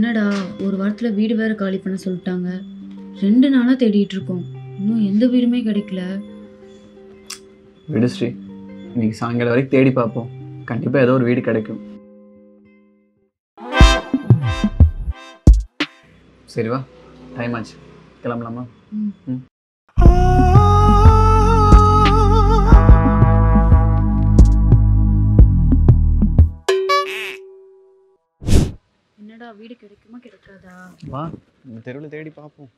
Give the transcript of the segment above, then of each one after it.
என்னடா ஒரு வாரத்துல வீடு வேற காலி பண்ண சொல்லிட்டாங்க. 2 நாளா தேடிட்டு இருக்கோம். இன்னும் எந்த வீடுமே கிடைக்கல. விடுஸ்ரீ, இன்னைக்கு சாயங்காலம் வரைக்கும் தேடி பார்ப்போம். கண்டிப்பா ஏதோ ஒரு வீடு கிடைக்கும். சரி வா, டைம் ஆச்சு, கிளம்பலாமா? என்னடா வீடு கிடைக்குமா கிடைக்காதா? வா, இந்த தெருவில் தேடி பார்ப்போம்.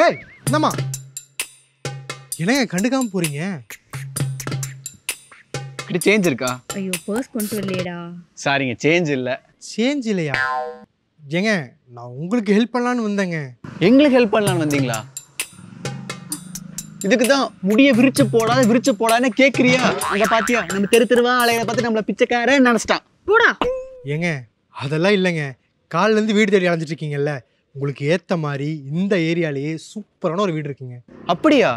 ஏய் என்னம்மா என்னங்க கண்டுக்காம போறீங்க? இப்படி சேஞ்ச் இருக்கா? ஐயோ பர்ஸ் கொண்டு வரலையேடா. சாரிங்க, சேஞ்ச் இல்லை. சேஞ்ச் இல்லையா? ஏங்க நான் உங்களுக்கு ஹெல்ப் பண்ணலான்னு வந்தேங்க. எங்களுக்கு ஹெல்ப் பண்ணலான்னு வந்தீங்களா? இதுக்கு தான் முடிய விரிச்சு போடான்னு கேட்குறியா? அங்கே பாத்தியா நம்ம தெருவா அலையில பார்த்து நம்மளை பிச்சைக்காரன் நினச்சிட்டான். போடா. ஏங்க அதெல்லாம் இல்லைங்க, காலிலேருந்து வீடு தேடி அலைஞ்சிட்டு இருக்கீங்கல்ல, உங்களுக்கு ஏற்ற மாதிரி இந்த ஏரியாலேயே சூப்பரான ஒரு வீடு இருக்குங்க. அப்படியா?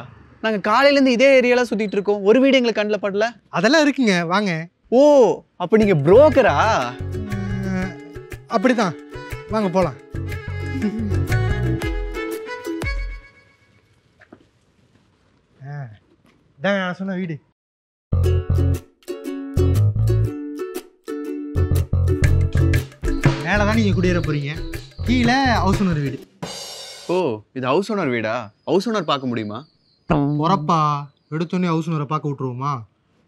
நாங்கள் காலையிலேருந்து இதே ஏரியாலாம் சுற்றிட்டு இருக்கோம், ஒரு வீடு எங்களுக்கு கண்ணில் படல. அதெல்லாம் இருக்குங்க, வாங்க. ஓ, அப்போ நீங்கள் புரோக்கரா? அப்படிதான், வாங்க போகலாம். இதாங்க நான் சொன்ன வீடு. மேலே தான் நீங்கள் குடியேற போகிறீங்க, கீழே ஹவுஸ் ஓனர் வீடு. ஓ, இது ஹவுஸ் ஓனர் வீடா? ஹவுஸ் ஓனர் பார்க்க முடியுமா? உரப்பா எடுத்தோடனே ஹவுஸ் ஓனரை பார்க்க விட்ருவோமா?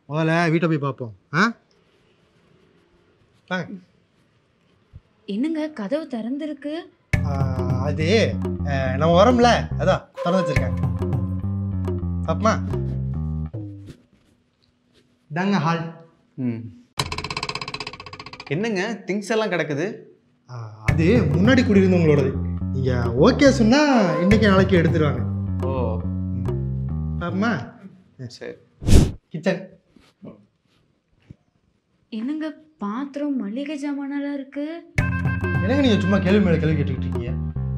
முதல்ல வீட்டை போய் பார்ப்போம். என்னங்க கதவு திறந்துருக்கு? அது நம்ம வரோம்ல, அதான் திறந்து வச்சிருக்கேன். பாப்பமா, இதாங்க ஹால். என்னங்க திங்ஸ் எல்லாம் கிடக்குது? அது முன்னாடி குடியிருந்தவங்களோடது. நீங்கள் ஓகே சொன்னால் இன்னைக்கு நாளைக்கு எடுத்துருவாங்க. ஓ பாப்பமா, சரி. கிச்சன். என்னங்க பாத்திரம் மளிகை ஜாமானெல்லாம் இருக்கு. என்னங்க நீங்கள் சும்மா கேள்வி மேலே கேள்வி கேட்டுக்கிட்டு இருக்கீங்க?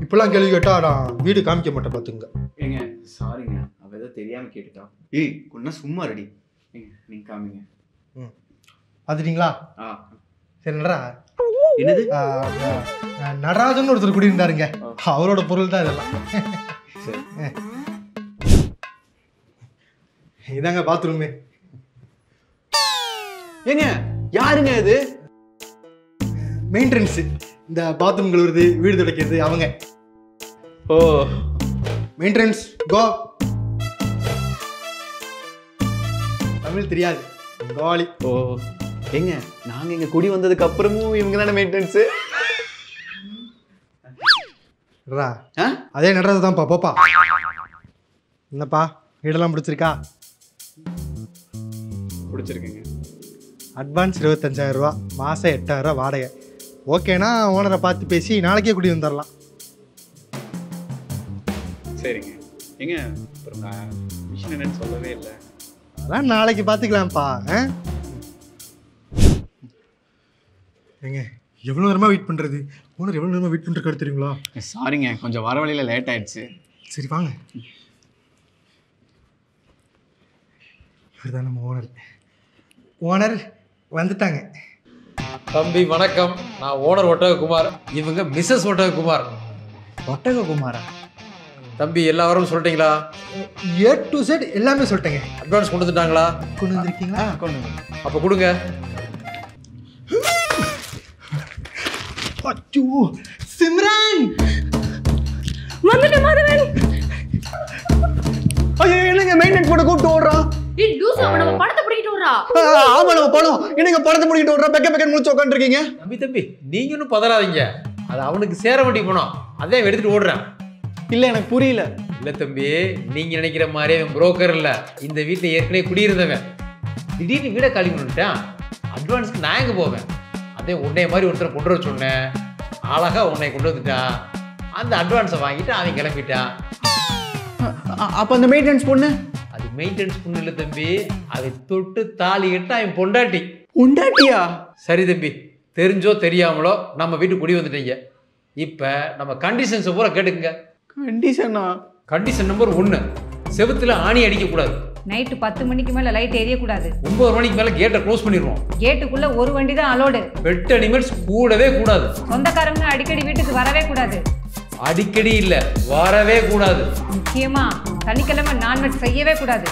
இப்பெல்லாம் கேள்வி கேட்டால் நான் வீடு காமிக்க மாட்டேன் பார்த்துங்க. ஏங்க சாரிங்க, அவ ஏதோ தெரியாமல் கேட்டுட்டா. ஏய் கொஞ்சம் சும்மா ரெடி. நீங்கள் காமிங்க. பார்த்துட்டீங்களா? சரி நடரா. என்னது? நடராஜன் ஒருத்தர் குடியிருந்தாருங்க, அவரோட பொருள் தான் இதெல்லாம். இதாங்க பாத்ரூமு. ஏங்க யாருங்க இது? மெயின்டெனன்ஸ், இந்த பாத்ரூம் கழுவுறது வீடு துடைக்கிறது அவங்க. ஓ, மெயின்டெனன்ஸ் கோ. தமிழ் தெரியாது, கோவாலி. ஓ ஏங்க, நாங்கள் இங்கே குடி வந்ததுக்கு அப்புறமும் இவங்க தானே மெயின்டெனன்ஸு? அதே நடராஜ தான்ப்பா. போப்பா. என்னப்பா வீடெல்லாம் பிடிச்சிருக்கா? பிடிச்சிருக்குங்க. அட்வான்ஸ் 25,000 ரூபா, மாதம் 8,000 ரூபா வாடகை. ஓகேனா ஓனரை பார்த்து பேசி நாளைக்கே குடி வந்துடலாம். சரிங்க. ஏங்க அப்புறம் மிஷின் என்னன்னு சொல்லவே இல்லை. அதான் நாளைக்கு பார்த்துக்கலாம்ப்பா. ஏங்க எவ்வளோ நேரமாக வெயிட் பண்ணுறது? ஓனர் எவ்வளோ நேரமாக வெயிட் பண்ணுறது தெரியுங்களா? சாரிங்க, கொஞ்சம் வர வழியில் லேட் ஆயிடுச்சு. சரி வாங்க. இவர் தான் நம்ம ஓனர். ஓனர் வந்துட்டாங்க. தம்பி வணக்கம், நான் ஓனர் ஒட்டககுமார், இவங்க மிஸ்ஸஸ் ஒட்டககுமார். ஒட்டககுமாரா? தம்பி எல்லா வாரமும் சொல்லிட்டீங்களா? A to Z எல்லாமே சொல்லிட்டேங்க. அட்வான்ஸ் கொண்டு வந்துட்டாங்களா? கொண்டு வந்திருக்கீங்களா? கொண்டு வந்து. அப்போ கொடுங்க. அச்சோ சிம்ரன் வந்துட்ட மாதவன். ஐயோ என்னங்க மெயின்டெனன்ஸ் போட்டு கூப்பிட்டு ஓடுறான்? ஏய் லூசு, அவன் நம்ம பணத்தை பிடிக்கிட்டு ஓடுறா. ஆமா நம்ம பணம். என்னங்க பணத்தை பிடிக்கிட்டு ஓடுறா? பெக்க முடிச்சு உட்காந்துருக்கீங்க. தம்பி நீங்க ஒன்றும் பதறாதீங்க, அது அவனுக்கு சேர வேண்டிய பணம், அதே எடுத்துட்டு ஓடுறேன். இல்லை எனக்கு புரியல. இல்லை தம்பி, நீங்க நினைக்கிற மாதிரி அவன் புரோக்கர் இல்லை, இந்த வீட்டில் ஏற்கனவே குடியிருந்தவன். திடீர்னு வீடை காலி பண்ணிட்டான். அட்வான்ஸ்க்கு நான் எங்கே போவேன்? அதே உன்னைய மாதிரி ஒருத்தரை கொண்டு வர சொன்னேன், அழகா உன்னை கொண்டு வந்துட்டான். அந்த அட்வான்ஸை வாங்கிட்டு அவன் கிளம்பிட்டான். அப்போ அந்த மெயின்டெனன்ஸ் பொண்ணு? அது மெயின்டெனன்ஸ் பொண்ணு இல்லை தம்பி, அதை தொட்டு தாலி கட்ட அவன் பொண்டாட்டி. பொண்டாட்டியா? சரி தம்பி, தெரிஞ்சோ தெரியாமலோ நம்ம வீட்டுக்கு குடி வந்துட்டீங்க. இப்போ நம்ம கண்டிஷன்ஸை பூரா கேட்டுக்குங்க. கண்டிஷனா? கண்டிஷன் நம்பர் 1, செவுத்துல ஆணி அடிக்கக்கூடாது. நைட்டு 10 மணிக்கு மேலே லைட் எரியக்கூடாது. 9 மணிக்கு மேலே கேட்டை க்ளோஸ் பண்ணிடுவோம். கேட்டுக்குள்ளே ஒரு வண்டி தான் அலோடு. பெட் அனிமல்ஸ் கூடவே கூடாது. சொந்தக்காரங்க அடிக்கடி வீட்டுக்கு வரவே கூடாது. அடிக்கடி இல்லை, வரவே கூடாது. முக்கியமாக சனிக்கிழமை நான்வெஜ் செய்யவே கூடாது.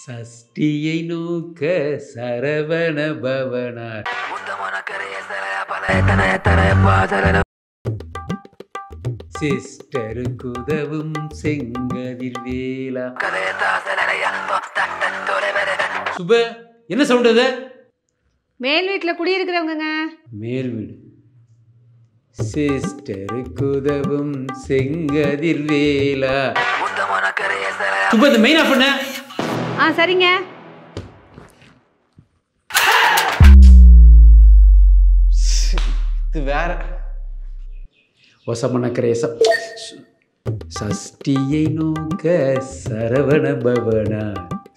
சஷ்டியை நோக்க சரவண பவனார். சிஸ்டருக்கு உதவும் செங்கதிர் வேலா. சுப, என்ன சவுண்ட் அது? மேல் வீட்டில் குடியிருக்கிறவங்க. மேல் வீடு. சிஸ்டருக்கு உதவும் செங்கதிர் வேலா. சுப, இந்த மெயின் ஆஃப் பண்ண. சரிங்க. இது வேற ஒசமன கிரேசம். சஷ்டியை நோக்க சரவண பவனா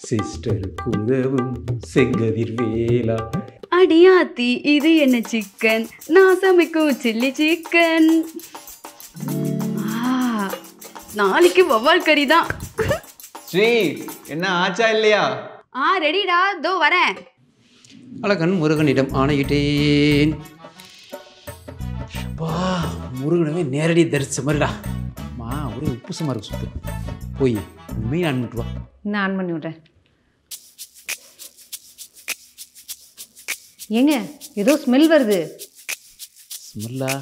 சிஸ்டருக்கு உதவும் செங்கதிர் வேலா. அடியாத்தி இது என்ன சிக்கன், நான் சமைக்கும் சில்லி சிக்கன். நாளைக்கு வவ்வால் கறி தான். ஸ்ரீ, என்ன ஆச்சா இல்லையா? ரெடிடா, தோ வரேன். அழகன் முருகனிடம் ஆணையிட்டேன். முருகனவே நேரடி தரிச மாதிரிடா. ஒரே உப்பு சும்மா இருக்கு. சுத்து போய் மீன் ஆன் பண்ணிட்டு வா. நான் ஆன் பண்ணி விட்றேன். ஏங்க ஏதோ ஸ்மெல் வருது. ஸ்மெல்லா?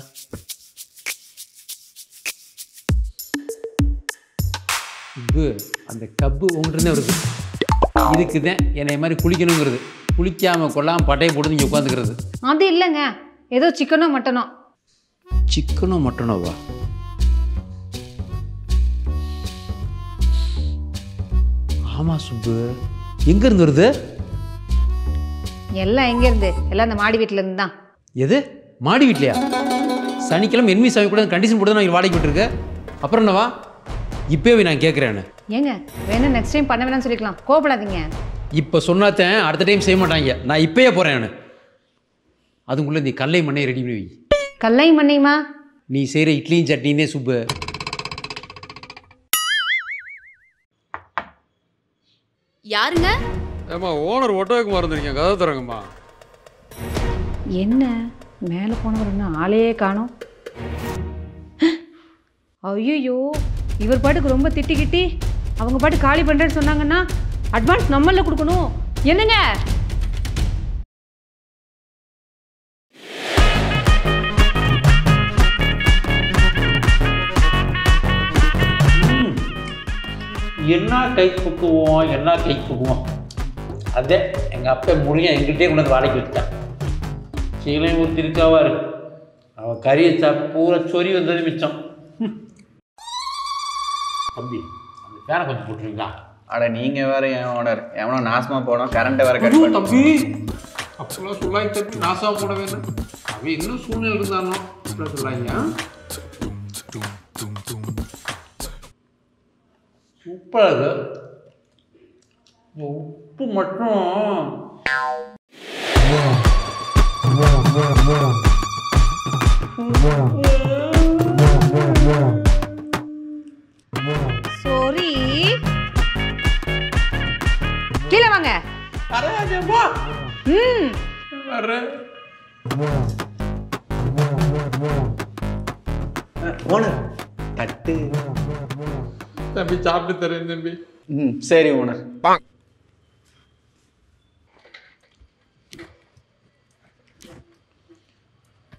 அந்த கப்பு உங்கள்கிட்ட வருது. இதுக்கு தான் என்னை மாதிரி குளிக்கணுங்கிறது. குளிக்காமல் கொள்ளாமல் பட்டையை போட்டு இங்கே உட்காந்துக்கிறது. அது இல்லைங்க, ஏதோ சிக்கனோ மட்டனோ. சிக்கனோ மட்டனோவா? ஆமாம் சுப்பு, எங்கேருந்து வருது? எல்லாம் எங்கேருந்து? எல்லாம் அந்த மாடி வீட்டிலேருந்து தான். எது மாடி வீட்லையா? சனிக்கிழமை என்வி சாவி கூட கண்டிஷன் போட்டு நான் வாடகை விட்டுருக்கேன். அப்புறம் என்னவா இப்போவே நான் கேட்குறேன்னு? ஏங்க வேணும் நெக்ஸ்ட் டைம் பண்ண வேணாம்னு சொல்லிக்கலாம், கோபப்படாதீங்க. இப்போ சொன்னாத்தேன் அடுத்த டைம் செய்ய மாட்டாங்க. நான் இப்போயே போகிறேன். அதுக்குள்ளே நீ கல்லை மண்ணை ரெடி பண்ணி வை. கல்லை மண்ணையுமா? நீ செய்கிற இட்லியும் சட்னினே சுப்பு. யாருங்க? ஏம்மா, ஓனர் ஒட்டோக்கு மறந்துருக்கேன், கதை தரங்கம்மா. என்ன மேலே போனவர் என்ன ஆளையே காணோம்? ஐயோ, இவர் பாட்டுக்கு ரொம்ப திட்டிக்கிட்டி அவங்க பாட்டு காலி பண்ணுறேன்னு சொன்னாங்கன்னா அட்வான்ஸ் நம்மள கொடுக்கணும். என்னங்க என்ன கை குக்குவோம், என்ன கை குக்குவோம். அதே எங்கள் அப்பா முருகன் எங்கிட்டே கொண்டு வந்து வாடகை வச்சுட்டான். சீலை ஒரு திருக்காவா இருக்கு. அவன் கறியை பூரா சொறி வந்தது மிச்சம். தம்பி, அந்த ஃபேனை கொஞ்சம் போட்டுருவீங்களா? அட நீங்க வேற என் ஓனர், எவனோ நாசமா போனோம், கரண்ட்டை வேற கட் பண்ணி. தம்பி அப்பெல்லாம் சொல்லாங்க தம்பி, நாசமா போட வேணும். அவன் இன்னும் சூழ்நிலை இருந்தானோ அப்படிலாம் சொல்லாங்க. சூப்பராக இருக்கு. உப்பு மட்டும் சாரி, கீழே வாங்க. ஓனர் தட்டு. தம்பி சாப்பிட்டு தரேன் தம்பி. சரி ஓனர்.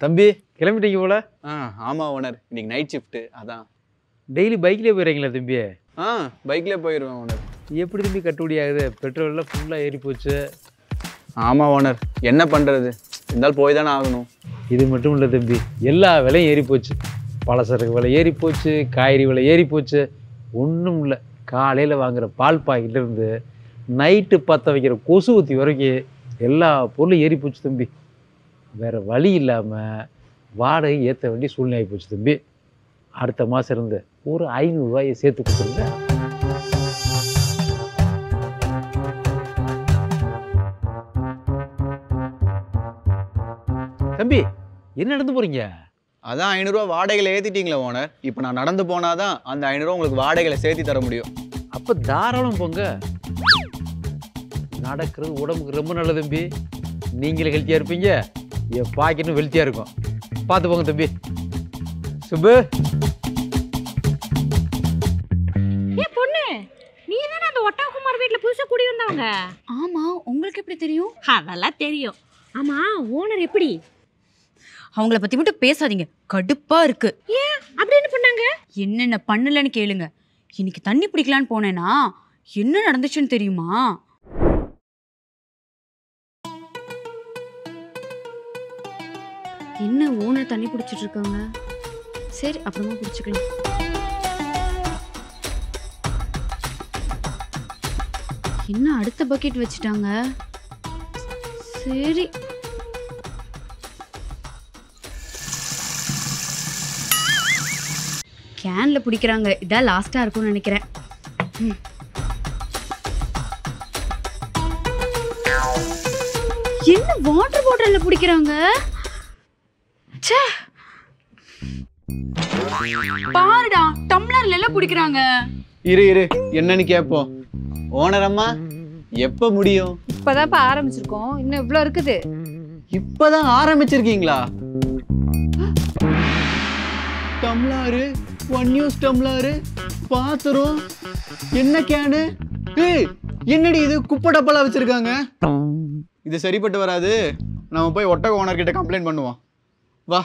தம்பி கிளம்பிட்டீங்க போல? ஆமாம் ஓனர், இன்னைக்கு நைட் ஷிஃப்ட்டு, அதான். டெய்லி பைக்லேயே போயிடுறீங்களா தம்பி? பைக்லேயே போயிடுவேன் ஓனர். எப்படி தம்பி கட்டுப்படி ஆகுது? பெட்ரோல்லாம் ஃபுல்லாக ஏறி போச்சு. ஆமாம் ஓனர், என்ன பண்ணுறது, இருந்தாலும் போய் தானே ஆகணும். இது மட்டும் இல்லை தம்பி, எல்லா விலையும் ஏறி போச்சு. பலசரக்கு விலை ஏறி போச்சு, காய்கறி விலை ஏறி போச்சு. ஒன்றும் இல்லை, காலையில் வாங்குகிற பால் பாக்கெட்லேருந்து நைட்டு பற்ற வைக்கிற கொசு ஊற்றி வரைக்கும் எல்லா பொருளும் ஏறி போச்சு தம்பி. வேறு வழி இல்லாமல் வாடகை ஏற்ற வேண்டிய சூழ்நிலை ஆகி போச்சு தம்பி. அடுத்த மாதம் இருந்து ஒரு 500 ரூபாயை சேர்த்து கொடுத்துருங்க. தம்பி என்ன நடந்து போகிறீங்க? அதான் 500 ரூபா வாடகையில் ஏற்றிட்டீங்களே ஓனர். இப்போ நான் நடந்து போனாதான் அந்த 500 ரூபா உங்களுக்கு வாடகையில் சேர்த்து தர முடியும். அப்போ தாராளம் போங்க. நடக்கிறது உடம்புக்கு ரொம்ப நல்லது தம்பி. நீங்களே ஹெல்த்தியாக இருப்பீங்க, என் பாக்கெட்டும் ஹெல்த்தியாக இருக்கும். பார்த்து போங்க தம்பி. சுப்பு, பொண்ணு நீ தானே அந்த ஒட்டகுமார் வீட்டில் புதுசாக குடி வந்தவங்க? ஆமா, உங்களுக்கு எப்படி தெரியும்? அதெல்லாம் தெரியும். ஆமா, ஓனர் எப்படி? அவங்கள பத்தி மட்டும் பேசாதீங்க, கடுப்பா இருக்கு. ஏன் அப்படி என்ன பண்ணாங்க? என்னென்ன பண்ணலன்னு கேளுங்க. இன்னைக்கு தண்ணி பிடிக்கலான்னு போனேனா என்ன நடந்துச்சுன்னு தெரியுமா? என்ன ஓனர் தண்ணி பிடிச்சிட்டு இருக்காங்க? சரி, அப்புறமா பிடிச்சிக்கலாம். என்ன அடுத்த பக்கெட் வச்சுட்டாங்க? சரி, கேன்ல பிடிக்கிறாங்க. இதான் லாஸ்டா இருக்கும்னு நினைக்கிறேன். என்ன வாட்டர் பாட்டில்ல பிடிக்கிறாங்க? ச்சே, பாருடா, டம்ளர்ல எல்லாம் பிடிக்கிறாங்க. இரு என்னன்னு கேட்போம். ஓனர் அம்மா, எப்போ முடியும்? இப்போதான்ப்பா ஆரம்பிச்சிருக்கோம், இன்னும் இவ்வளோ இருக்குது. இப்பதான் ஆரம்பிச்சிருக்கீங்களா? டம்ளாரு, 1 யூஸ் டம்ளாரு, பாத்திரம், என்ன கேனு? என்னடி இது குப்பை டப்பாலாம் வச்சிருக்காங்க? இது சரிப்பட்டு வராது. நம்ம போய் ஒட்டக ஓனர் கிட்ட கம்ப்ளைண்ட் பண்ணுவோம். வா.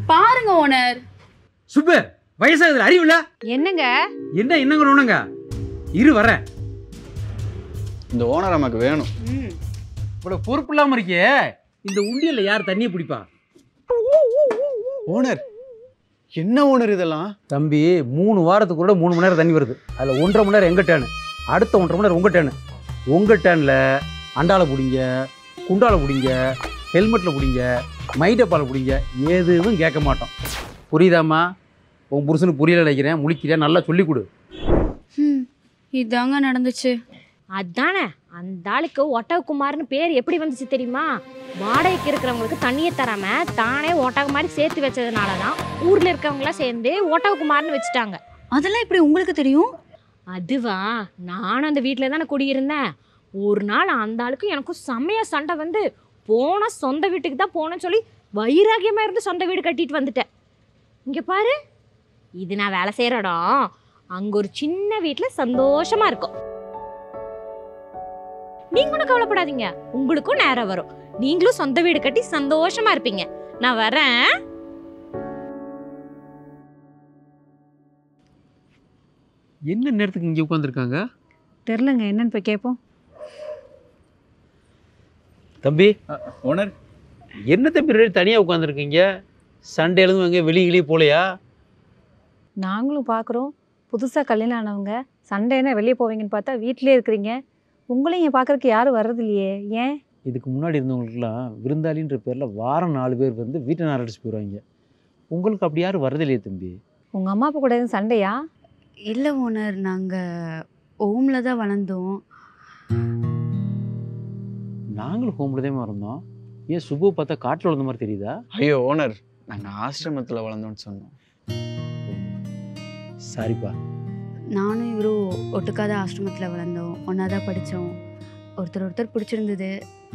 பாருங்க ஓனர். சுப்பு, வயசாகுதுல, அறிவு இல்ல? என்னங்க என்னங்க ஒண்ணுங்க? இரு வரேன். இந்த ஓனர் நமக்கு வேணும். இவ்வளவு பொறுப்பு இல்லாம இருக்கே. இந்த உண்டியல்ல யார் தண்ணியை பிடிப்பா? ஓனர், என்ன ஓனர் இதெல்லாம்? தம்பி, 3 வாரத்துக்கு கூட 3 மணி நேரம் தண்ணி வருது. அதில் 1.5 மணி நேரம் எங்கள் டேனு, அடுத்த 1.5 மணி நேரம் உங்கள் டேனு. உங்கள் டேனில் அண்டால பிடிங்க, குண்டால பிடிங்க, ஹெல்மெட்டில் பிடிங்க, மைடப்பால் பிடிங்க, எதுவும் கேட்க மாட்டோம். புரியுதாம்மா? உன் புருஷனுக்கு புரியல நினைக்கிறேன், முழிக்கிறியா? நல்லா சொல்லி கொடு. இதாங்க நடந்துச்சு. அதானே, அந்த ஆளுக்கு ஒட்டகுமார்னு பேர் எப்படி வந்துச்சு தெரியுமா? வாடகைக்கு இருக்கிறவங்களுக்கு தண்ணியை தராம தானே ஒட்டக மாதிரி சேர்த்து வச்சதுனால தான் ஊர்ல இருக்கவங்களாம் சேர்ந்து ஒட்டகுமார்னு வச்சுட்டாங்க. அதெல்லாம் எப்படி உங்களுக்கு தெரியும்? அதுவா, நானும் அந்த வீட்டில் தானே குடியிருந்தேன். ஒரு நாள் அந்த ஆளுக்கு எனக்கும் செம்மையா சண்டை வந்து போனால் சொந்த வீட்டுக்கு தான் போனேன்னு சொல்லி வைராகியமாக இருந்து சொந்த வீடு கட்டிட்டு வந்துட்டேன். இங்கே பாரு, இது நான் வேலை செய்கிற இடம். அங்கே ஒரு சின்ன வீட்டில் சந்தோஷமா இருக்கும். நீங்களும் கவலைப்படாதீங்க, உங்களுக்கும் நேரம் வரும். நீங்களும் சொந்த வீடு கட்டி சந்தோஷமா இருப்பீங்க. நான் வரேன். என்ன நேரத்துக்கு இங்கே உட்காந்துருக்காங்க? தெரிலங்க, என்னன்னு போய் கேட்போம். தம்பி, ஓனர், என்ன தம்பி ரெண்டு தனியாக உட்காந்துருக்கீங்க? சண்டே எழுதும் எங்கே வெளியே போலையா? நாங்களும் பார்க்குறோம், புதுசாக கல்யாணம் ஆனவங்க சண்டேனா வெளியே போவீங்கன்னு பார்த்தா வீட்டிலே இருக்கிறீங்க. உங்களையும் இங்கே பார்க்குறக்கு யாரும் வர்றது இல்லையே, ஏன்? இதுக்கு முன்னாடி இருந்தவங்களுக்குலாம் விருந்தாளின்ற பேரில் வாரம் 4 பேர் வந்து வீட்டை நாரடிச்சு போயிடுவாங்க. உங்களுக்கு அப்படி யாரும் வரதில்லையே தம்பி? உங்கள் அம்மா அப்பா கூட எதுவும் சண்டையா? இல்லை ஓனர், நாங்கள் ஹோமில் தான் வளர்ந்தோம். நாங்களும் ஹோமில் தான் இருந்தோம். ஏன் சுபு பார்த்தா காட்டில் வளர்ந்த மாதிரி தெரியுதா? ஐயோ ஓனர், நாங்கள் ஆசிரமத்தில் வளர்ந்தோன்னு சொன்னோம். சாரிப்பா. நானும் இவரும் ஒட்டுக்காத ஆசிரமத்தில் வளர்ந்தோம், ஒன்றா தான் படித்தோம். ஒருத்தர் பிடிச்சிருந்தது,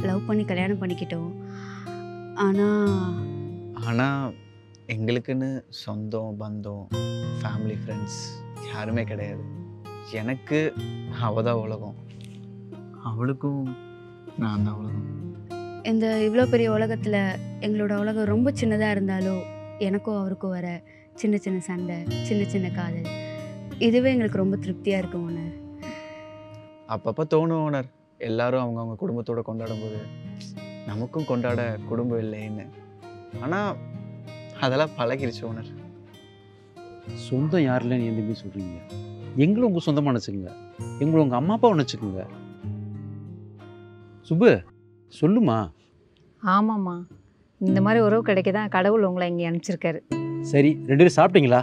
லவ் பண்ணி கல்யாணம் பண்ணிக்கிட்டோம். ஆனால் எங்களுக்குன்னு சொந்தம் பந்தம் ஃபேமிலி ஃப்ரெண்ட்ஸ் யாருமே கிடையாது. எனக்கு அவள் தான் உலகம், அவளுக்கும் நான் தான் உலகம். இந்த இவ்வளோ பெரிய உலகத்தில் எங்களோட உலகம் ரொம்ப சின்னதாக இருந்தாலும் எனக்கும் அவருக்கும் வர சின்ன சின்ன சண்டை, சின்ன சின்ன காதல், இதுவே எங்களுக்கு ரொம்ப திருப்தியாக இருக்கும் ஓனர். அப்பப்போ தோணும் ஓனர், எல்லாரும் அவங்கவுங்க குடும்பத்தோடு கொண்டாடும் போது நமக்கும் கொண்டாட குடும்பம் இல்லைன்னு. ஆனால் அதெல்லாம் பழகிருச்சு ஓனர். சொந்தம் யார் இல்லைன்னு எந்த சொல்கிறீங்க? எங்களும் உங்கள் சொந்தமாக நினச்சிக்கோங்க, எங்களை உங்கள் அம்மா அப்பா நினச்சிக்கோங்க. சுப்பு சொல்லுமா. ஆமாம்மா, இந்த மாதிரி உறவு கிடைக்க தான் கடவுள் உங்களை இங்கே அனுப்பிச்சிருக்காரு. சரி, 2 பேரும் சாப்பிட்டீங்களா?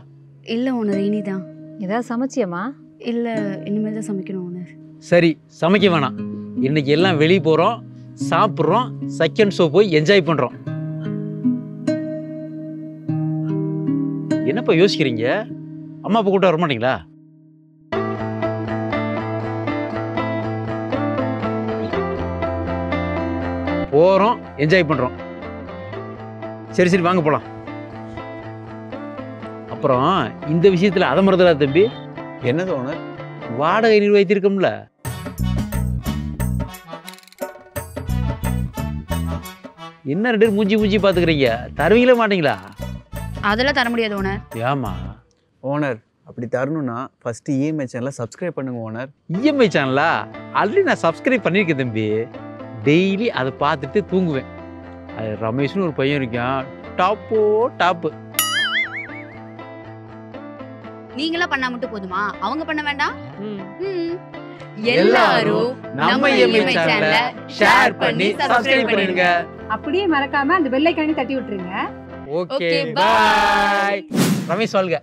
இல்லை ஓனர், இனிதான். ஏதாவது சமைச்சியம்மா? இல்லை, இனிமேல் தான் சமைக்கணும் ஓனர். சரி, சமைக்க வேணாம். இன்னைக்கு எல்லாம் வெளியே போகிறோம், சாப்பிட்றோம், செகண்ட் ஷோ போய் என்ஜாய் பண்ணுறோம். என்னப்பா யோசிக்கிறீங்க? அம்மா அப்பா கூட்ட வர மாட்டீங்களா? போகிறோம், என்ஜாய் பண்ணுறோம். சரி சரி வாங்க போகலாம். அப்புறம் இந்த விஷயத்தில் அதை மறந்துடா தம்பி. என்னது ஓனர்? வாடகை நிர்வகித்திருக்கோம்ல, என்ன 2 பேரும் மூஞ்சி பார்த்துக்கிறீங்க, தருவீங்களா மாட்டீங்களா? அதெல்லாம் தர முடியாது ஓனர். ஏமா ஓனர், அப்படி தரணும்னா ஃபர்ஸ்ட் இஎம்ஐ சேனலை சப்ஸ்கிரைப் பண்ணுங்க ஓனர். இஎம்ஐ சேனலா? ஆல்ரெடி நான் சப்ஸ்கிரைப் பண்ணியிருக்கேன் தம்பி. டெய்லி அதை பார்த்துட்டு தூங்குவேன். அது ரமேஷ்னு ஒரு பையன் இருக்கான், டாப்பு. நீங்களா பண்ணா மட்டும் போதுமா? அவங்க பண்ண வேண்டாம்? எல்லாரும் நம்ம இஎம்ஐ சேனலை ஷேர் பண்ணி சப்ஸ்கிரைப் பண்ணிடுங்க. அப்படியே மறக்காம அந்த பெல் ஐகானை தட்டி விட்டுருங்க. Okay, by. ரமேஷ் வாழ்க.